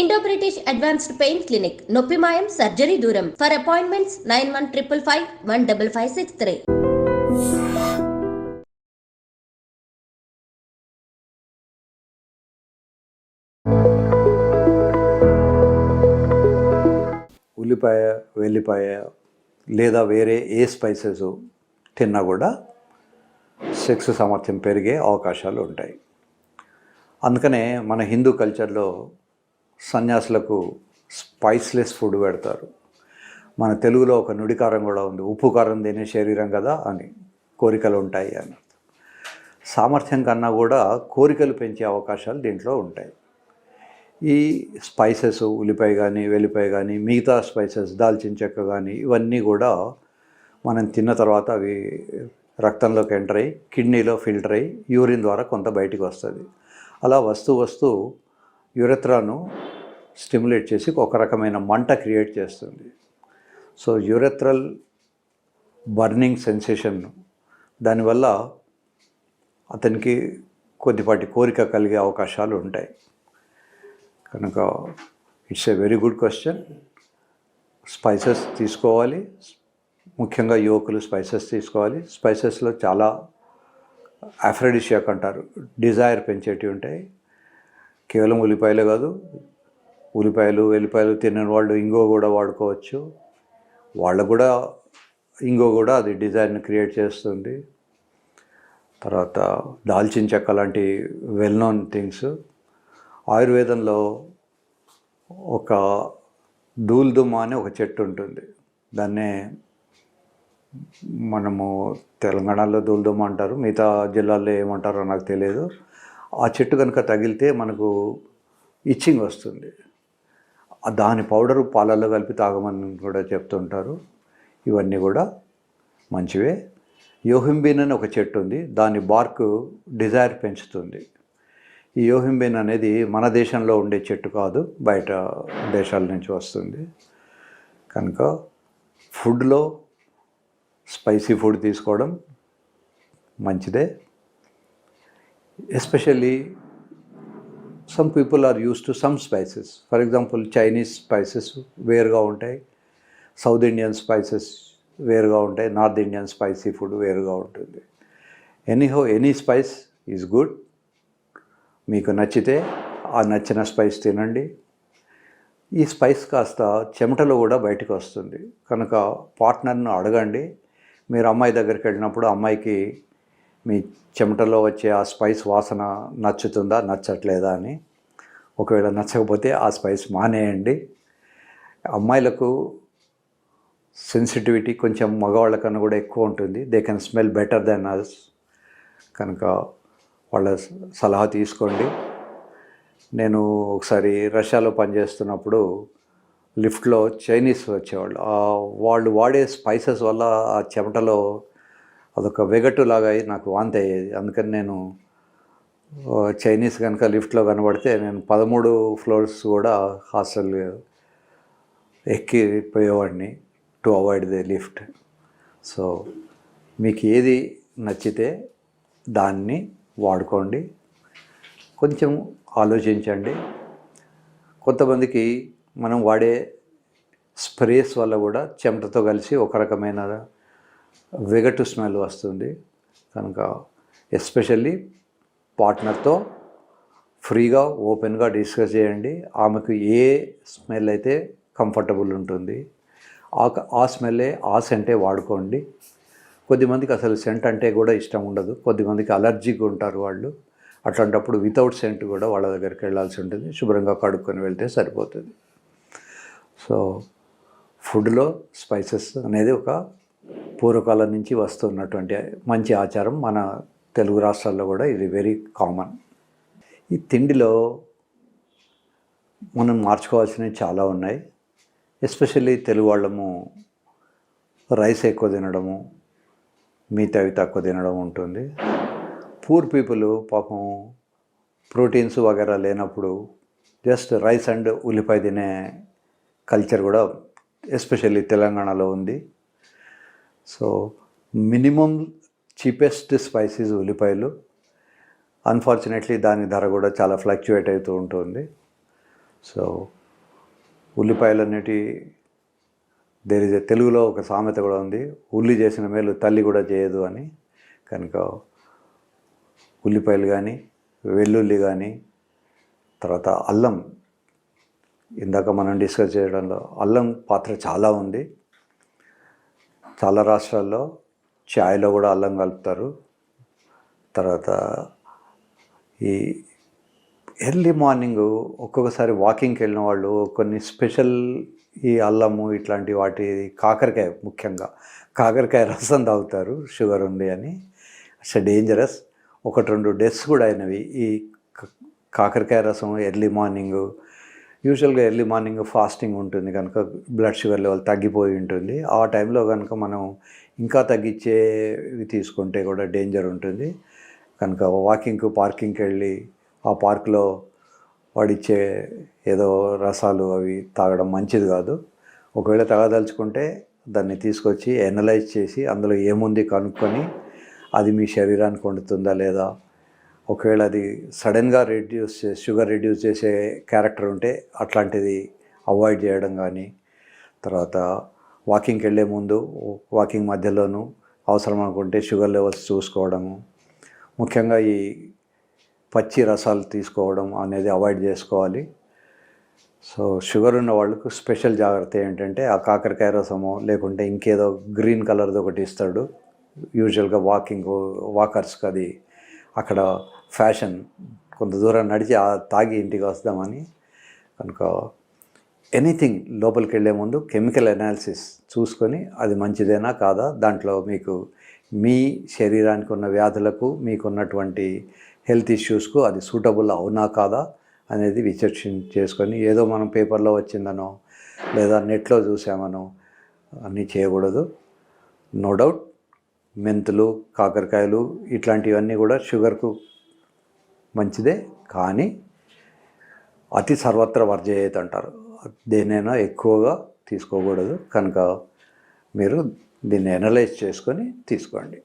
Indo British advanced pain clinic నొప్పి మాయం surgery దూరం ఫర్ అపాయింట్మెంట్స్ 9155515563. ఉల్లిపాయ వెల్లిపాయ లేదా వేరే ఏ స్పైసెస్ తిన్నా కూడా సెక్స్ సామర్థ్యం పెరిగే అవకాశాలు ఉంటాయి. అందుకనే మన హిందూ కల్చర్లో సన్యాసులకు స్పైస్లెస్ ఫుడ్ పెడతారు. మన తెలుగులో ఒక నుడికారం కూడా ఉంది, ఉప్పు కారం తినే శరీరం కదా అని, కోరికలు ఉంటాయి అని. సామర్థ్యం కన్నా కూడా కోరికలు పెంచే అవకాశాలు దీంట్లో ఉంటాయి. ఈ స్పైసెస్ ఉల్లిపాయ కానీ వెల్లిపాయ కానీ మిగతా స్పైసెస్ దాల్చిన చెక్క కానీ ఇవన్నీ కూడా మనం తిన్న తర్వాత అవి రక్తంలోకి ఎంటర్ అయ్యి కిడ్నీలో ఫిల్టర్ అయ్యి యూరిన్ ద్వారా కొంత బయటికి వస్తుంది. అలా వస్తూ యురెత్రాను స్టిమ్యులేట్ చేసి ఒక రకమైన మంట క్రియేట్ చేస్తుంది. సో యురెత్రల్ బర్నింగ్ సెన్సేషన్, దానివల్ల అతనికి కొద్దిపాటి కోరిక కలిగే అవకాశాలు ఉంటాయి. కనుక it's a very good question. Spices తీసుకోవాలి, ముఖ్యంగా యువకులు స్పైసెస్ తీసుకోవాలి. స్పైసెస్లో చాలా అఫ్రోడిషియాక్ అంటారు, డిజైర్ పెంచేటివి ఉంటాయి. కేవలం ఉల్లిపాయలే కాదు, ఉల్లిపాయలు వెల్లిపాయలు తినని వాళ్ళు ఇంగో కూడా వాడుకోవచ్చు. వాళ్ళకు కూడా ఇంగో కూడా అది డిజైర్ని క్రియేట్ చేస్తుంది. తర్వాత దాల్చిన చెక్క లాంటి వెల్ నోన్ థింగ్స్. ఆయుర్వేదంలో ఒక దూల్దుమ అని ఒక చెట్టు ఉంటుంది, దాన్నే మనము తెలంగాణలో దూల్దుమ అంటారు, మిగతా జిల్లాల్లో ఏమంటారో నాకు తెలియదు. ఆ చెట్టు కనుక తగిలితే మనకు ఇచ్చింగ్ వస్తుంది. దాని పౌడరు పాలల్లో కలిపి తాగమని కూడా చెప్తుంటారు. ఇవన్నీ కూడా మంచివే. యోహింబీన్ అని ఒక చెట్టు ఉంది, దాని బార్క్ డిజైర్ పెంచుతుంది. ఈ యోహింబీన్ అనేది మన దేశంలో ఉండే చెట్టు కాదు, బయట దేశాల నుంచి వస్తుంది. కనుక ఫుడ్లో స్పైసీ ఫుడ్ తీసుకోవడం మంచిదే. Especially some people are use to some spices. For example Chinese spices వేరుగా ఉంటాయి, సౌత్ ఇండియన్ స్పైసెస్ వేరుగా ఉంటాయి, నార్త్ ఇండియన్ స్పైసీ ఫుడ్ వేరుగా ఉంటుంది. Any spice is good. మీకు నచ్చితే ఆ నచ్చిన స్పైస్ తినండి. ఈ స్పైస్ కాస్త చెమటలో కూడా బయటకు వస్తుంది, కనుక పార్ట్నర్ను అడగండి. మీరు అమ్మాయి దగ్గరికి వెళ్ళినప్పుడు అమ్మాయికి మీ చెమటలో వచ్చే ఆ స్పైస్ వాసన నచ్చుతుందా నచ్చట్లేదా అని. ఒకవేళ నచ్చకపోతే ఆ స్పైస్ మానేయండి. అమ్మాయిలకు సెన్సిటివిటీ కొంచెం మగవాళ్ళ కన్నా కూడా ఎక్కువ ఉంటుంది. They can smell better than us. కనుక వాళ్ళ సలహా తీసుకోండి. నేను ఒకసారి రష్యాలో పనిచేస్తున్నప్పుడు లిఫ్ట్లో చైనీస్ వచ్చేవాళ్ళు. వాళ్ళు వాడే స్పైసెస్ వల్ల ఆ చెమటలో అదొక వెగటులాగా నాకు వాంతి అయ్యేది. అందుకని నేను చైనీస్ కనుక లిఫ్ట్లో కనబడితే నేను 13 ఫ్లోర్స్ కూడా హాస్టల్ ఎక్కిపోయేవాడిని to avoid the lift. So మీకు ఏది నచ్చితే దాన్ని వాడుకోండి, కొంచెం ఆలోచించండి. కొంతమందికి మనం వాడే స్ప్రేస్ వల్ల కూడా చెమటతో కలిసి ఒక రకమైన వెగటు స్మెల్ వస్తుంది. కనుక ఎస్పెషల్లీ పార్ట్నర్తో ఫ్రీగా ఓపెన్గా డిస్కస్ చేయండి. ఆమెకు ఏ స్మెల్ అయితే కంఫర్టబుల్ ఉంటుంది ఆ స్మెల్లే, ఆ సెంటే వాడుకోండి. కొద్దిమందికి అసలు సెంట్ అంటే కూడా ఇష్టం ఉండదు, కొద్దిమందికి అలర్జీగా ఉంటారు వాళ్ళు. అట్లాంటప్పుడు వితౌట్ సెంట్ కూడా వాళ్ళ దగ్గరికి వెళ్ళాల్సి ఉంటుంది. శుభ్రంగా కడుక్కొని వెళ్తే సరిపోతుంది. సో ఫుడ్లో స్పైసెస్ అనేది ఒక పూర్వకాలం నుంచి వస్తున్నటువంటి మంచి ఆచారం. మన తెలుగు రాష్ట్రాల్లో కూడా ఇది వెరీ కామన్. ఈ తిండిలో మనం మార్చుకోవాల్సినవి చాలా ఉన్నాయి. ఎస్పెషల్లీ తెలుగు వాళ్ళము రైస్ ఎక్కువ తినడము, మిగతావి తక్కువ తినడం ఉంటుంది. పూర్ పీపుల్ పాపం ప్రోటీన్స్ వగేరా లేనప్పుడు జస్ట్ రైస్ అండ్ ఉల్లిపాయ తినే కల్చర్ కూడా ఎస్పెషల్లీ తెలంగాణలో ఉంది. సో మినిమం చీపెస్ట్ స్పైసెస్ ఉల్లిపాయలు. అన్ఫార్చునేట్లీ దాని ధర కూడా చాలా ఫ్లక్చువేట్ అవుతూ ఉంటుంది. సో ఉల్లిపాయలు అనేటి తెలుగులో ఒక సామెత కూడా ఉంది, ఉల్లి చేసిన మేలు తల్లి కూడా చేయదు అని. కనుక ఉల్లిపాయలు కానీ, వెల్లుల్లి కానీ, తర్వాత అల్లం, ఇందాక మనం డిస్కస్ చేయడంలో అల్లం పాత్ర చాలా ఉంది. చాలా రాష్ట్రాల్లో చాయ్లో కూడా అల్లం కలుపుతారు. తర్వాత ఈ ఎర్లీ మార్నింగ్ ఒక్కొక్కసారి వాకింగ్కి వెళ్ళిన వాళ్ళు కొన్ని స్పెషల్ ఈ అల్లము ఇట్లాంటి వాటి, కాకరకాయ, ముఖ్యంగా కాకరకాయ రసం తాగుతారు షుగర్ ఉంది అని. It's dangerous. 1-2 డెత్స్ కూడా అయినవి ఈ కాకరకాయ రసం ఎర్లీ మార్నింగ్. యూజువల్గా ఎర్లీ మార్నింగ్ ఫాస్టింగ్ ఉంటుంది కనుక బ్లడ్ షుగర్ లెవెల్ తగ్గిపోయి ఉంటుంది. ఆ టైంలో కనుక మనం ఇంకా తగ్గించేవి తీసుకుంటే కూడా డేంజర్ ఉంటుంది. కనుక వాకింగ్కి, పార్కింగ్కి వెళ్ళి ఆ పార్క్లో వాడిచ్చే ఏదో రసాలు అవి తాగడం మంచిది కాదు. ఒకవేళ తాగదలుచుకుంటే దాన్ని తీసుకొచ్చి ఎనలైజ్ చేసి అందులో ఏముంది కనుక్కొని అది మీ శరీరానికి వండుతుందా లేదా. ఒకవేళ అది సడన్గా షుగర్ రెడ్యూస్ చేసే క్యారెక్టర్ ఉంటే అట్లాంటిది అవాయిడ్ చేయడం కానీ, తర్వాత వాకింగ్కి వెళ్ళే ముందు, వాకింగ్ మధ్యలోనూ అవసరం అనుకుంటే షుగర్ లెవెల్స్ చూసుకోవడము. ముఖ్యంగా ఈ పచ్చి రసాలు తీసుకోవడం అనేది అవాయిడ్ చేసుకోవాలి. సో షుగర్ ఉన్న వాళ్ళకు స్పెషల్ జాగ్రత్త ఏంటంటే ఆ కాకరకాయ రసమో లేకుంటే ఇంకేదో గ్రీన్ కలర్ది ఒకటి ఇస్తాడు. యూజువల్గా వాకర్స్కి అది అక్కడ ఫ్యాషన్, కొంత దూరం నడిచి తాగి ఇంటికి వస్తామని. కనుక ఎనీథింగ్ లోపలికి వెళ్ళే ముందు కెమికల్ అనాలిసిస్ చూసుకొని అది మంచిదేనా కాదా, దాంట్లో మీకు మీ శరీరానికి ఉన్న వ్యాధులకు, మీకున్నటువంటి హెల్త్ ఇష్యూస్కు అది సూటబుల్ అవునా కాదా అనేది చేసుకొని, ఏదో మనం పేపర్లో వచ్చిందనో లేదా నెట్లో చూసామనో అన్నీ చేయకూడదు. నో డౌట్ మెంతులు, కాకరకాయలు ఇట్లాంటివన్నీ కూడా షుగర్కు మంచిదే, కానీ అతి సర్వత్ర వర్జయేత్ అంటారు. దేనైనా ఎక్కువగా తీసుకోకూడదు. కనుక మీరు దీన్ని అనలైజ్ చేసుకొని తీసుకోండి.